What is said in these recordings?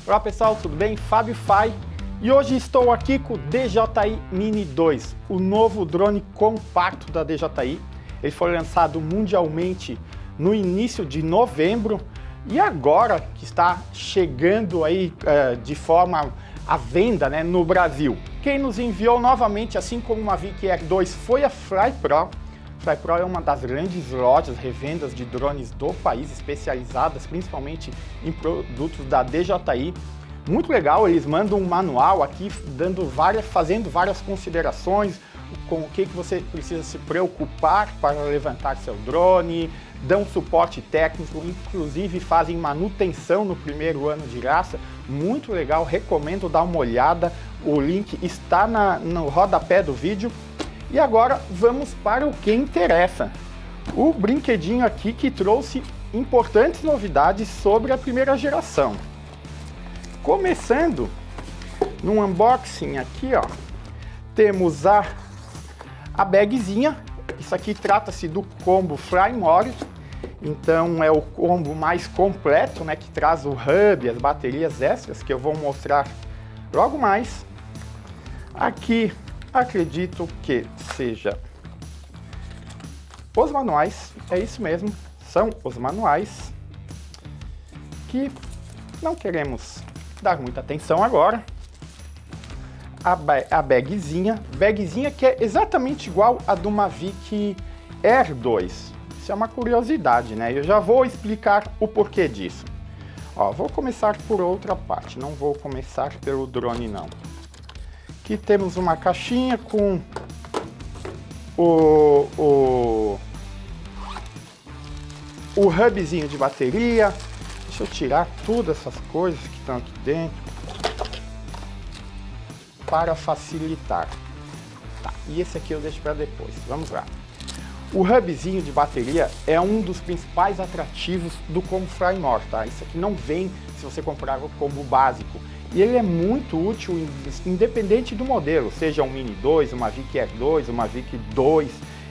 Olá pessoal, tudo bem? Fábio Fai e hoje estou aqui com o DJI Mini 2, o novo drone compacto da DJI. Ele foi lançado mundialmente no início de novembro e agora que está chegando aí de forma à venda, né, no Brasil. Quem nos enviou novamente, assim como o Mavic Air 2, foi a FlyPro. FlyPro é uma das grandes lojas, revendas de drones do país, especializadas principalmente em produtos da DJI. Muito legal, eles mandam um manual aqui, fazendo várias considerações, com o que você precisa se preocupar para levantar seu drone, dão suporte técnico, inclusive fazem manutenção no primeiro ano de graça. Muito legal, recomendo dar uma olhada, o link está no rodapé do vídeo. E agora vamos para o que interessa. O brinquedinho aqui que trouxe importantes novidades sobre a primeira geração. Começando no unboxing aqui, ó, temos a bagzinha. Isso aqui trata-se do combo FlyMore. Então é o combo mais completo, né, que traz o hub, as baterias extras, que eu vou mostrar logo mais. Aqui acredito que seja os manuais, é isso mesmo, são os manuais que não queremos dar muita atenção agora. A bagzinha que é exatamente igual a do Mavic Air 2. Isso é uma curiosidade, né? Eu já vou explicar o porquê disso. Ó, vou começar por outra parte, não vou começar pelo drone não. Aqui temos uma caixinha com o hubzinho de bateria. Deixa eu tirar todas essas coisas que estão aqui dentro para facilitar. Tá, e esse aqui eu deixo para depois. Vamos lá. O hubzinho de bateria é um dos principais atrativos do combo FlyMore, tá? Isso aqui não vem se você comprar o combo básico. E ele é muito útil, independente do modelo, seja um Mini 2, um Mavic Air 2, um Mavic 2,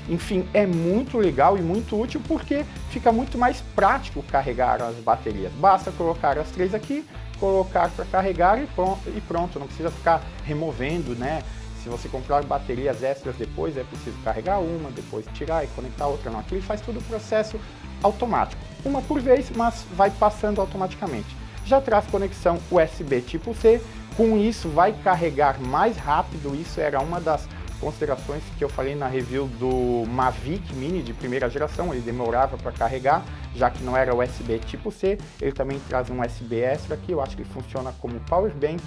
enfim, é muito legal e muito útil porque fica muito mais prático carregar as baterias. Basta colocar as três aqui, colocar para carregar e pronto, não precisa ficar removendo, né? Se você comprar baterias extras depois, é preciso carregar uma, depois tirar e conectar outra. Não, aqui ele faz todo o processo automático, uma por vez, mas vai passando automaticamente. Já traz conexão USB tipo C, com isso vai carregar mais rápido. Isso era uma das considerações que eu falei na review do Mavic Mini de primeira geração, ele demorava para carregar, já que não era USB tipo C. Ele também traz um USB extra aqui, eu acho que funciona como power bank,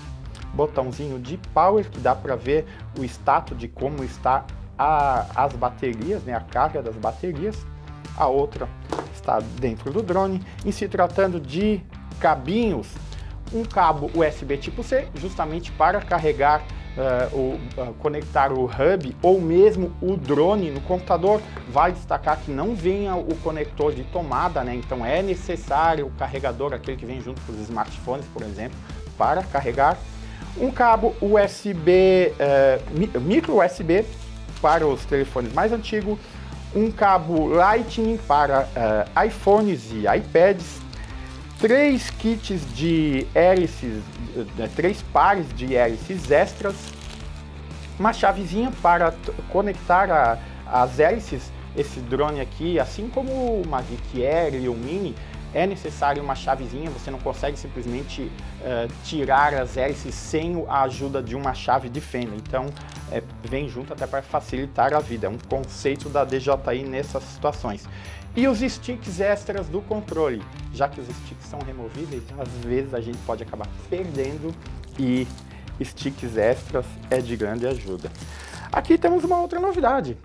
botãozinho de power, que dá para ver o status de como está as baterias, né, a carga das baterias. A outra está dentro do drone. Em se tratando de cabinhos, um cabo USB tipo C, justamente para carregar conectar o hub ou mesmo o drone no computador. Vale destacar que não venha o conector de tomada, né? Então é necessário o carregador, aquele que vem junto com os smartphones, por exemplo, para carregar. Um cabo USB, micro USB para os telefones mais antigos, um cabo Lightning para iPhones e iPads, 3 kits de hélices, 3 pares de hélices extras, uma chavezinha para conectar as hélices. Esse drone aqui, assim como o Mavic Air e o Mini, é necessário uma chavezinha, você não consegue simplesmente tirar as hélices sem a ajuda de uma chave de fenda. Então vem junto até para facilitar a vida, é um conceito da DJI nessas situações. E os sticks extras do controle, já que os sticks são removíveis, às vezes a gente pode acabar perdendo e sticks extras é de grande ajuda. Aqui temos uma outra novidade,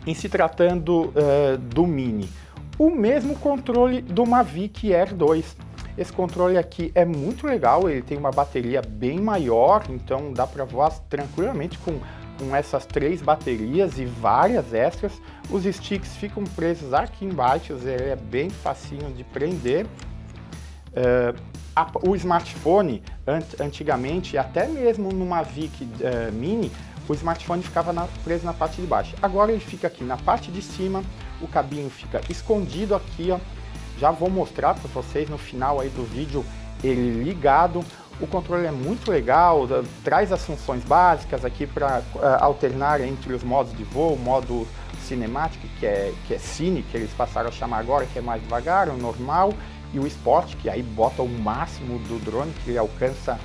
em se tratando do Mini, o mesmo controle do Mavic Air 2. Esse controle aqui é muito legal, ele tem uma bateria bem maior, então dá para voar tranquilamente com essas 3 baterias e várias extras. Os sticks ficam presos aqui embaixo, ele é bem facinho de prender. O smartphone, antigamente, até mesmo no Mavic Mini, o smartphone ficava preso na parte de baixo. Agora ele fica aqui na parte de cima, o cabinho fica escondido aqui, ó. Já vou mostrar para vocês no final aí do vídeo ele ligado. O controle é muito legal, traz as funções básicas aqui para alternar entre os modos de voo, o modo cinemático, que é Cine, que eles passaram a chamar agora, que é mais devagar, o normal, e o Sport, que aí bota o máximo do drone, que ele alcança,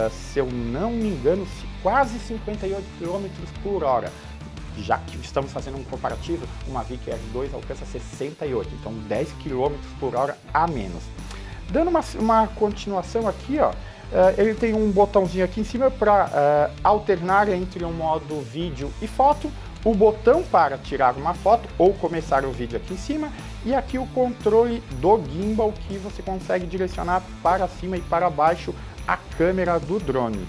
se eu não me engano, quase 58 km por hora. Já que estamos fazendo um comparativo, o Mavic Air 2 alcança 68, então 10 km por hora a menos. Dando uma continuação aqui, ó, ele tem um botãozinho aqui em cima para alternar entre um modo vídeo e foto, o botão para tirar uma foto ou começar o vídeo aqui em cima, e aqui o controle do gimbal que você consegue direcionar para cima e para baixo a câmera do drone.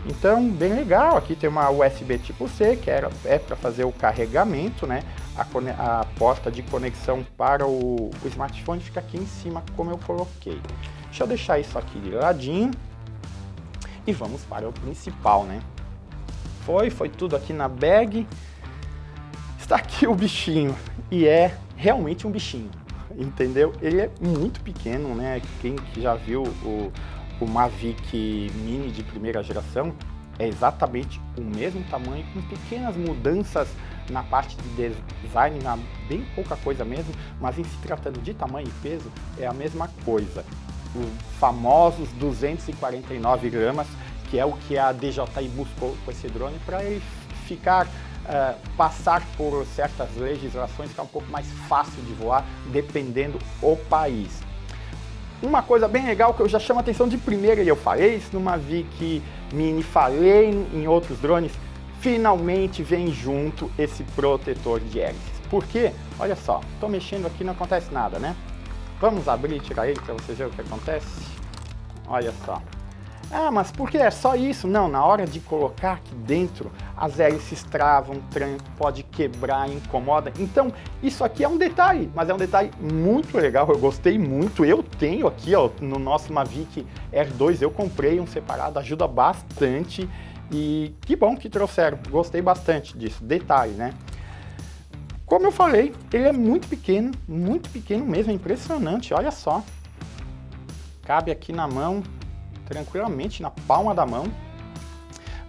Então, bem legal, aqui tem uma USB tipo C, que é para fazer o carregamento, né? A porta de conexão para o smartphone fica aqui em cima, como eu coloquei. Deixa eu deixar isso aqui de ladinho e vamos para o principal, né? Foi tudo aqui na bag. Está aqui o bichinho, e é realmente um bichinho, entendeu? Ele é muito pequeno, né? Quem que já viu o Mavic Mini de primeira geração, é exatamente o mesmo tamanho, com pequenas mudanças na parte de design, bem pouca coisa mesmo, mas em se tratando de tamanho e peso, é a mesma coisa. Os famosos 249 gramas, que é o que a DJI buscou com esse drone, para ele ficar, passar por certas legislações, ficar um pouco mais fácil de voar, dependendo do país. Uma coisa bem legal que eu já chamo a atenção de primeira, e eu falei isso no Mavic Mini, falei em outros drones, finalmente vem junto esse protetor de hélices. Por quê? Olha só, estou mexendo aqui, não acontece nada, né? Vamos abrir e tirar ele para vocês verem o que acontece? Olha só. Ah, mas por que é só isso? Não, na hora de colocar aqui dentro, as hélices travam, pode quebrar, incomoda. Então, isso aqui é um detalhe, mas é um detalhe muito legal, eu gostei muito. Eu tenho aqui, ó, no nosso Mavic Air 2, eu comprei um separado, ajuda bastante. E que bom que trouxeram, gostei bastante disso, detalhe, né? Como eu falei, ele é muito pequeno mesmo, é impressionante, olha só. Cabe aqui na mão, tranquilamente, na palma da mão.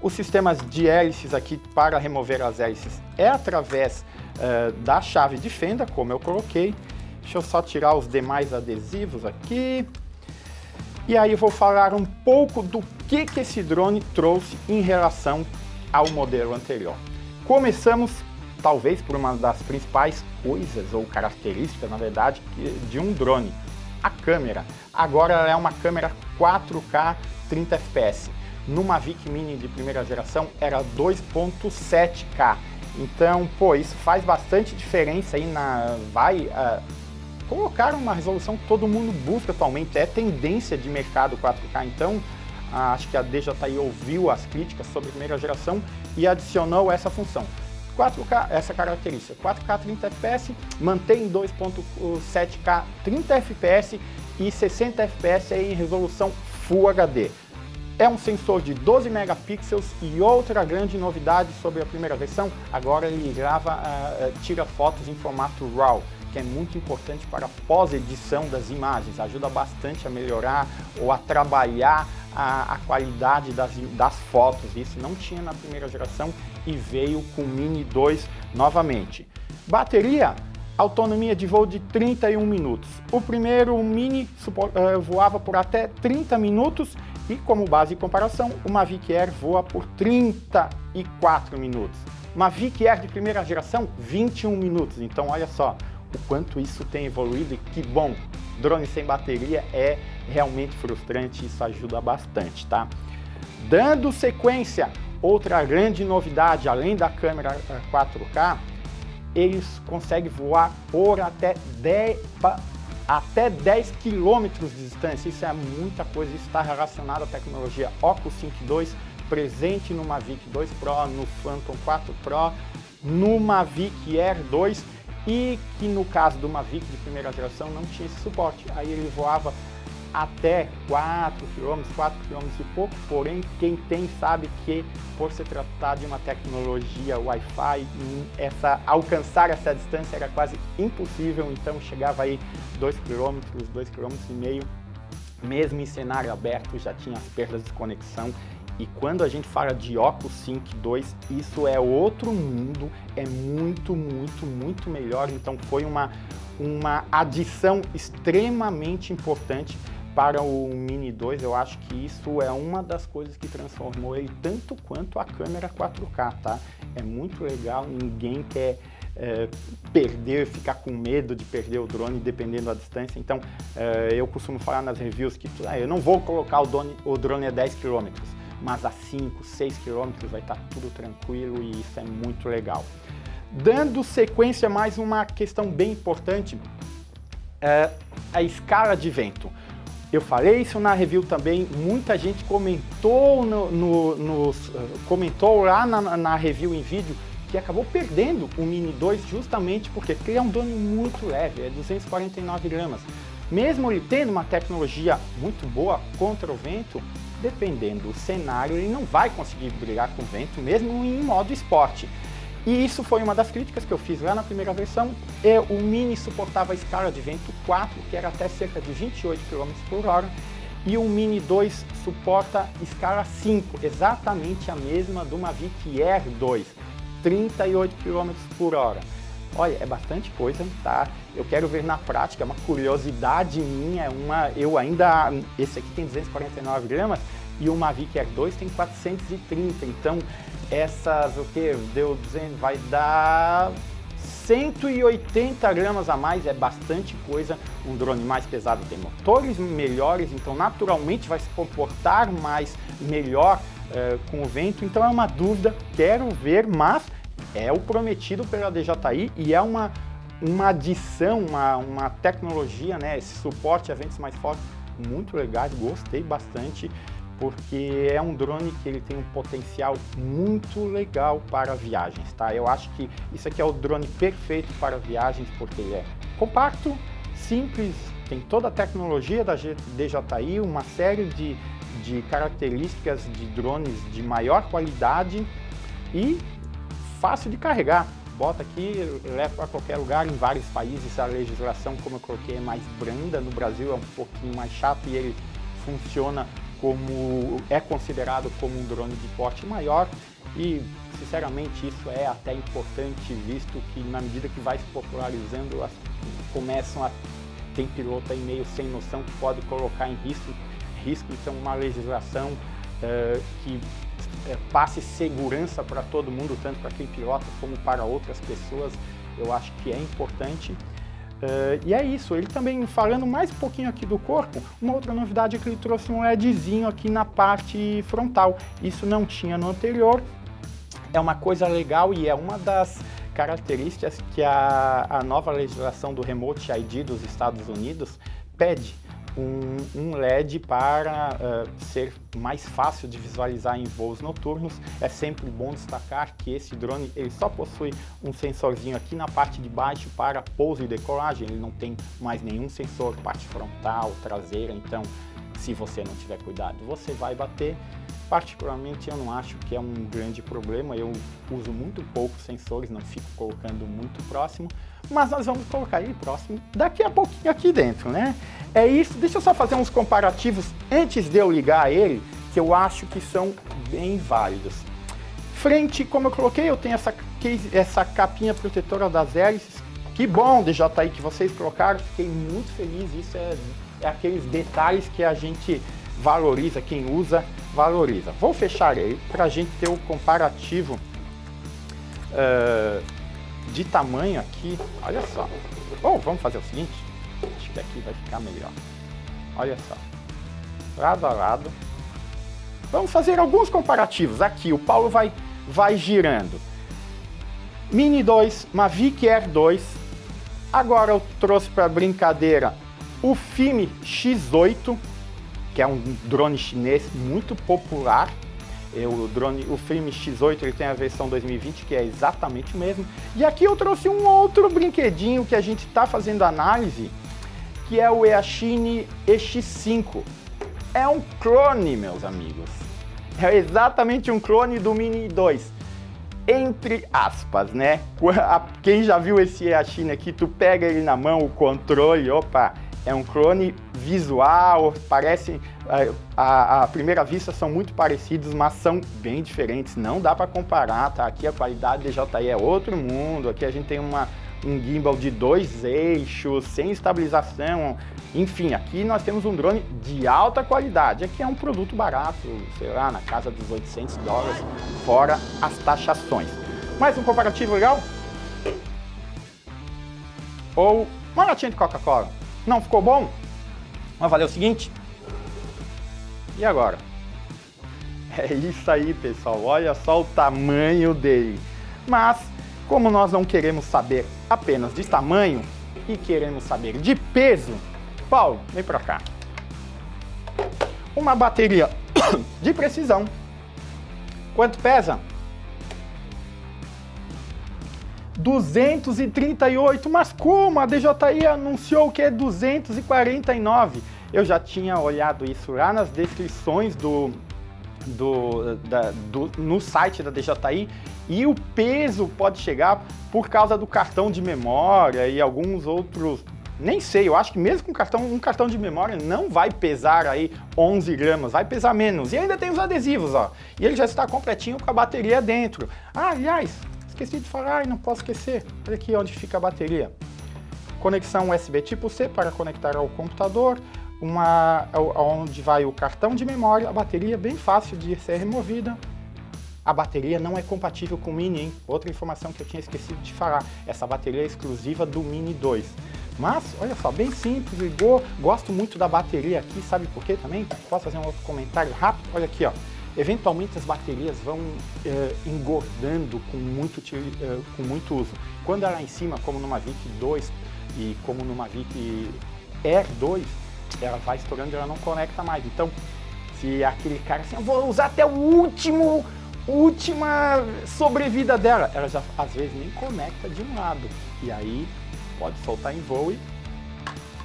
Os sistemas de hélices aqui para remover as hélices é através da chave de fenda, como eu coloquei. Deixa eu só tirar os demais adesivos aqui. E aí eu vou falar um pouco do que esse drone trouxe em relação ao modelo anterior. Começamos, talvez, por uma das principais coisas, ou características, na verdade, de um drone. A câmera. Agora ela é uma câmera 4K 30 fps. No Mavic Mini de primeira geração era 2.7K. Então, pô, isso faz bastante diferença aí colocar uma resolução que todo mundo busca atualmente, é tendência de mercado 4K, então acho que a DJI ouviu as críticas sobre a primeira geração e adicionou essa função. 4K, essa característica, 4K 30 fps, mantém 2.7K 30 fps e 60 fps em resolução Full HD. É um sensor de 12 megapixels e outra grande novidade sobre a primeira versão, agora ele tira fotos em formato RAW, que é muito importante para a pós-edição das imagens, ajuda bastante a melhorar ou a trabalhar a qualidade das fotos. Isso não tinha na primeira geração e veio com o Mini 2 novamente. Bateria, autonomia de voo de 31 minutos. O primeiro, o Mini, voava por até 30 minutos e, como base de comparação, o Mavic Air voa por 34 minutos. Mavic Air de primeira geração, 21 minutos. Então, olha só o quanto isso tem evoluído e que bom, drone sem bateria é realmente frustrante, isso ajuda bastante, tá? Dando sequência, outra grande novidade, além da câmera 4K, eles conseguem voar por até 10 km de distância, isso é muita coisa, isso está relacionado à tecnologia Oculus Sync 2, presente no Mavic 2 Pro, no Phantom 4 Pro, no Mavic Air 2, e que no caso do Mavic de primeira geração não tinha esse suporte, aí ele voava até 4 km e pouco, porém quem tem sabe que por se tratar de uma tecnologia Wi-Fi, alcançar essa distância era quase impossível, então chegava aí 2 km, 2,5 km mesmo em cenário aberto já tinha as perdas de conexão. E quando a gente fala de OcuSync 2, isso é outro mundo, é muito melhor. Então foi uma adição extremamente importante para o Mini 2. Eu acho que isso é uma das coisas que transformou ele tanto quanto a câmera 4K, tá? É muito legal, ninguém quer ficar com medo de perder o drone dependendo da distância. Então eu costumo falar nas reviews que eu não vou colocar o drone a 10 km, mas a 5, 6 km vai estar tudo tranquilo e isso é muito legal. Dando sequência, mais uma questão bem importante, a escala de vento. Eu falei isso na review também, muita gente comentou, comentou lá na review em vídeo que acabou perdendo o Mini 2 justamente porque ele é um drone muito leve, é 249 gramas. Mesmo ele tendo uma tecnologia muito boa contra o vento, dependendo do cenário, ele não vai conseguir brigar com o vento, mesmo em modo esporte. E isso foi uma das críticas que eu fiz lá na primeira versão. O Mini suportava a escala de vento 4, que era até cerca de 28 km por hora, e o Mini 2 suporta escala 5, exatamente a mesma do Mavic Air 2, 38 km por hora. Olha, é bastante coisa, tá? Eu quero ver na prática, é uma curiosidade minha, esse aqui tem 249 gramas e o Mavic Air 2 tem 430, então vai dar 180 gramas a mais, é bastante coisa. Um drone mais pesado tem motores melhores, então naturalmente vai se comportar melhor com o vento, então é uma dúvida, quero ver, mas é o prometido pela DJI e é uma adição, uma tecnologia, né, esse suporte a ventos mais fortes, muito legais, gostei bastante, porque é um drone que ele tem um potencial muito legal para viagens, tá? Eu acho que isso aqui é o drone perfeito para viagens, porque ele é compacto, simples, tem toda a tecnologia da DJI, uma série de características de drones de maior qualidade e fácil de carregar. Bota aqui, leva para qualquer lugar, em vários países a legislação, como eu coloquei, é mais branda, no Brasil é um pouquinho mais chato e ele funciona é considerado como um drone de porte maior e sinceramente isso é até importante, visto que na medida que vai se popularizando tem piloto aí meio sem noção que pode colocar em risco, então uma legislação que passe segurança para todo mundo, tanto para quem pilota como para outras pessoas, eu acho que é importante. E é isso, ele também, falando mais um pouquinho aqui do corpo, uma outra novidade é que ele trouxe um LEDzinho aqui na parte frontal. Isso não tinha no anterior, é uma coisa legal e é uma das características que a nova legislação do Remote ID dos Estados Unidos pede. Um LED para ser mais fácil de visualizar em voos noturnos. É sempre bom destacar que esse drone ele só possui um sensorzinho aqui na parte de baixo para pouso e decolagem, ele não tem mais nenhum sensor, parte frontal, traseira, então se você não tiver cuidado você vai bater. Particularmente eu não acho que é um grande problema, eu uso muito poucos sensores, não fico colocando muito próximo, mas nós vamos colocar ele próximo daqui a pouquinho aqui dentro, né? É isso, deixa eu só fazer uns comparativos antes de eu ligar ele, que eu acho que são bem válidos. Frente, como eu coloquei, eu tenho essa capinha protetora das hélices, que bom, DJI, que vocês colocaram, fiquei muito feliz, isso é aqueles detalhes que a gente valoriza, quem usa, valoriza. Vou fechar ele para a gente ter o comparativo de tamanho aqui, olha só. Vamos fazer o seguinte, acho que aqui vai ficar melhor. Olha só, lado a lado. Vamos fazer alguns comparativos. Aqui o Paulo vai girando. Mini 2, Mavic Air 2. Agora eu trouxe para brincadeira o Fime X8, que é um drone chinês muito popular. O Fime X8 ele tem a versão 2020, que é exatamente o mesmo. E aqui eu trouxe um outro brinquedinho que a gente está fazendo análise, que é o Eachine EX5. É um clone, meus amigos. É exatamente um clone do Mini 2. Entre aspas, né? Quem já viu esse Eachine aqui, tu pega ele na mão, o controle, opa, é um clone visual, parece, à primeira vista são muito parecidos, mas são bem diferentes, não dá para comparar, tá? Aqui a qualidade DJI é outro mundo, aqui a gente tem um gimbal de 2 eixos, sem estabilização, enfim, aqui nós temos um drone de alta qualidade, aqui é um produto barato, sei lá, na casa dos $800, fora as taxações. Mais um comparativo legal? Ou uma latinha de Coca-Cola? Não ficou bom? Vamos fazer o seguinte? E agora? É isso aí, pessoal. Olha só o tamanho dele. Mas, como nós não queremos saber apenas de tamanho e queremos saber de peso, Paulo, vem pra cá. Uma bateria de precisão. Quanto pesa? 238, mas como? A DJI anunciou que é 249. Eu já tinha olhado isso lá nas descrições no site da DJI, e o peso pode chegar por causa do cartão de memória e alguns outros, nem sei, eu acho que mesmo com um cartão de memória não vai pesar aí 11 gramas, vai pesar menos. E ainda tem os adesivos, ó, e ele já está completinho com a bateria dentro. Ah, aliás, esqueci de falar, não posso esquecer. Olha aqui onde fica a bateria. Conexão USB tipo C para conectar ao computador. Onde vai o cartão de memória. A bateria é bem fácil de ser removida. A bateria não é compatível com o Mini, hein? Outra informação que eu tinha esquecido de falar. Essa bateria é exclusiva do Mini 2. Mas, olha só, bem simples, ligou. Gosto muito da bateria aqui, sabe por quê também? Posso fazer um outro comentário rápido? Olha aqui, ó. Eventualmente as baterias vão engordando com muito uso. Quando ela é em cima, como numa Mavic 2 e como numa Mavic Air 2, ela vai estourando e ela não conecta mais. Então, se aquele cara assim, eu vou usar até última sobrevida dela, ela já às vezes nem conecta de um lado. E aí pode soltar em voo e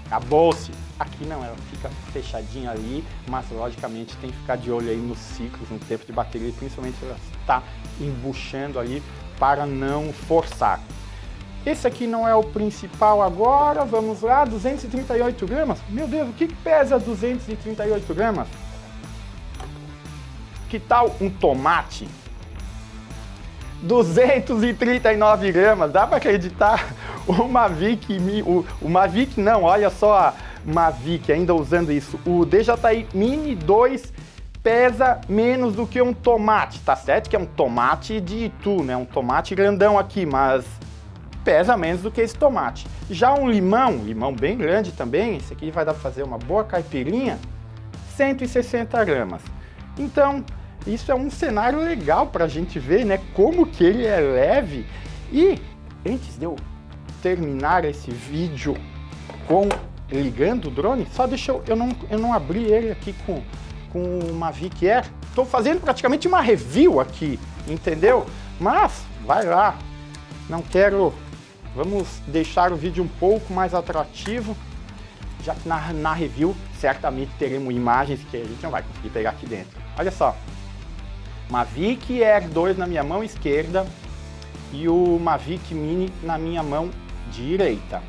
acabou-se. Aqui não, ela fica fechadinha ali, mas logicamente tem que ficar de olho aí nos ciclos, no tempo de bateria, principalmente se ela está embuchando ali para não forçar. Esse aqui não é o principal agora, vamos lá, 238 gramas. Meu Deus, o que pesa 238 gramas? Que tal um tomate? 239 gramas, dá para acreditar? O Mavic, o Mavic não, olha só a Mavic ainda usando isso. O DJI Mini 2 pesa menos do que um tomate, tá certo que é um tomate de Itu, né? Um tomate grandão aqui, mas pesa menos do que esse tomate. Já um limão bem grande também, esse aqui vai dar para fazer uma boa caipirinha, 160 gramas. Então, isso é um cenário legal para a gente ver, né, como que ele é leve. E antes de eu terminar esse vídeo ligando o drone, só deixa eu não abri ele aqui com o Mavic Air. Estou fazendo praticamente uma review aqui, entendeu? Mas vai lá, não quero. Vamos deixar o vídeo um pouco mais atrativo, já que na review certamente teremos imagens que a gente não vai conseguir pegar aqui dentro. Olha só, Mavic Air 2 na minha mão esquerda e o Mavic Mini na minha mão direita.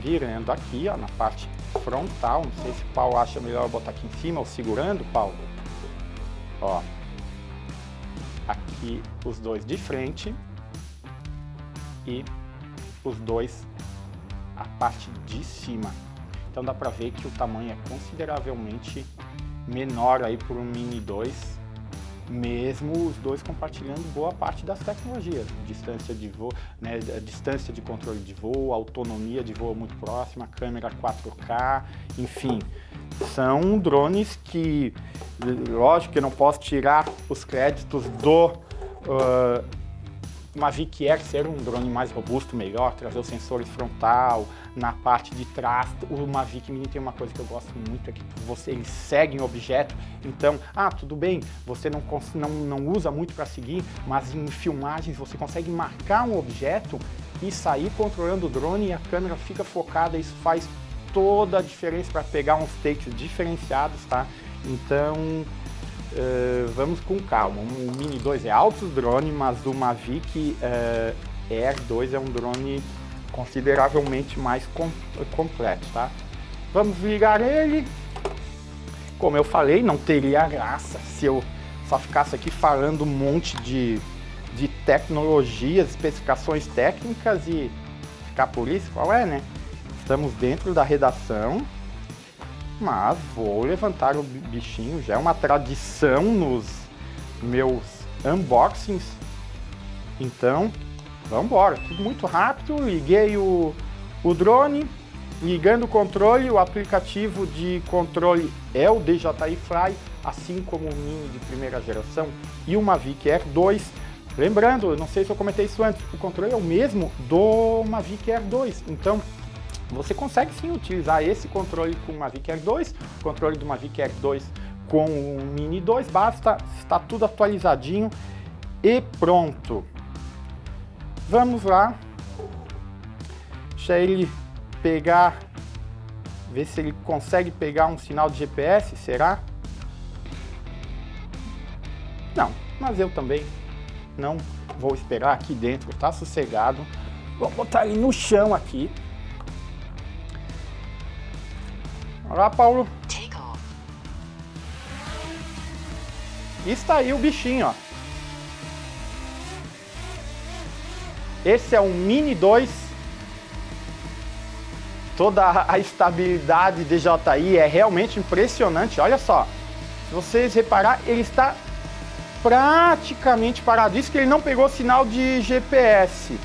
Virando aqui, ó, na parte frontal, não sei se o Paulo acha melhor botar aqui em cima ou segurando, Paulo. Ó, aqui os dois de frente e os dois a parte de cima. Então dá para ver que o tamanho é consideravelmente menor aí para o Mini 2, mesmo os dois compartilhando boa parte das tecnologias, distância de voo, né, distância de controle de voo, autonomia de voo muito próxima, câmera 4K, enfim, são drones que, lógico que eu não posso tirar os créditos do Mavic Air ser um drone mais robusto, melhor, trazer os sensores frontal, na parte de trás. O Mavic Mini tem uma coisa que eu gosto muito, é que eles seguem o objeto, então, tudo bem, você não usa muito para seguir, mas em filmagens você consegue marcar um objeto e sair controlando o drone e a câmera fica focada, isso faz toda a diferença para pegar uns takes diferenciados, tá? Então, vamos com calma. O Mini 2 é alto drone, mas o Mavic Air 2 é um drone consideravelmente mais completo, tá? Vamos ligar ele. Como eu falei, não teria graça se eu só ficasse aqui falando um monte de tecnologias, especificações técnicas e ficar por isso, qual é, né? Estamos dentro da redação, mas vou levantar o bichinho, já é uma tradição nos meus unboxings, então vamos embora, tudo muito rápido. Liguei o drone, ligando o controle, o aplicativo de controle é o DJI Fly, assim como o Mini de primeira geração e o Mavic Air 2. Lembrando, eu não sei se eu comentei isso antes, o controle é o mesmo do Mavic Air 2, então você consegue sim utilizar esse controle com o Mavic Air 2, o controle do Mavic Air 2 com o Mini 2, basta, está tudo atualizadinho e pronto. Vamos lá, deixa ele pegar, ver se ele consegue pegar um sinal de GPS, será? Não, mas eu também não vou esperar aqui dentro, tá sossegado. Vou botar ele no chão aqui. Olha lá, Paulo. E está aí o bichinho, ó. Esse é um Mini 2. Toda a estabilidade DJI é realmente impressionante. Olha só, se vocês reparar, ele está praticamente parado. Isso que ele não pegou sinal de GPS.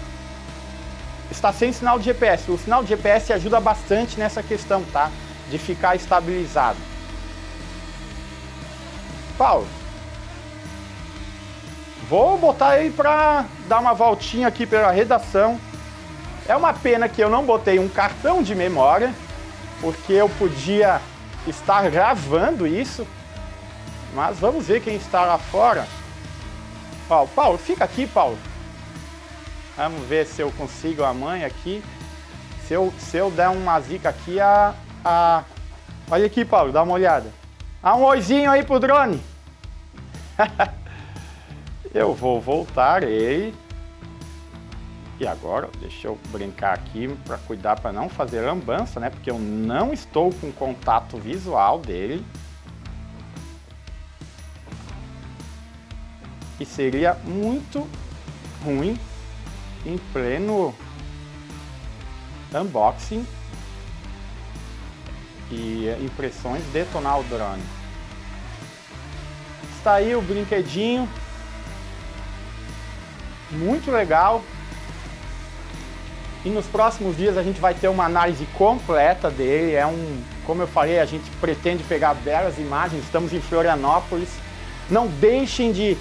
Está sem sinal de GPS. O sinal de GPS ajuda bastante nessa questão, tá? De ficar estabilizado. Paulo, vou botar ele para dar uma voltinha aqui pela redação. É uma pena que eu não botei um cartão de memória, porque eu podia estar gravando isso. Mas vamos ver quem está lá fora. Ó, Paulo, fica aqui, Paulo. Vamos ver se eu consigo a mãe aqui. Se eu der uma zica aqui, olha aqui, Paulo, dá uma olhada. Dá um oizinho aí pro drone. Eu vou voltar ele. E agora, deixa eu brincar aqui para cuidar para não fazer lambança, né? Porque eu não estou com contato visual dele. E seria muito ruim em pleno unboxing e impressões detonar o drone. Está aí o brinquedinho. Muito legal. E nos próximos dias a gente vai ter uma análise completa dele. Como eu falei, a gente pretende pegar belas imagens. Estamos em Florianópolis. Não deixem de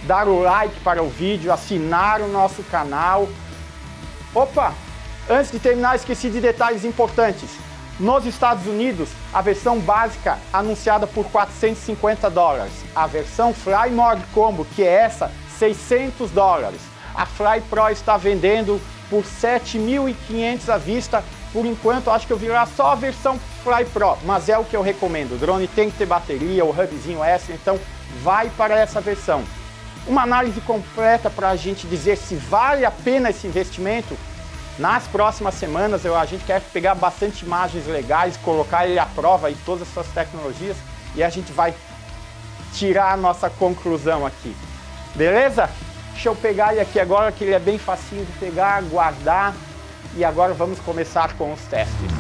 dar o like para o vídeo, assinar o nosso canal. Opa! Antes de terminar, esqueci de detalhes importantes. Nos Estados Unidos, a versão básica anunciada por $450. A versão Fly More Combo, que é essa, $600. A Fly Pro está vendendo por $7.500 à vista. Por enquanto, acho que eu vi lá só a versão Fly Pro, mas é o que eu recomendo. O drone tem que ter bateria, o hubzinho extra, então vai para essa versão. Uma análise completa para a gente dizer se vale a pena esse investimento. Nas próximas semanas, a gente quer pegar bastante imagens legais, colocar ele à prova e todas essas tecnologias, e a gente vai tirar a nossa conclusão aqui. Beleza? Deixa eu pegar ele aqui agora, que ele é bem facinho de pegar, guardar, e agora vamos começar com os testes.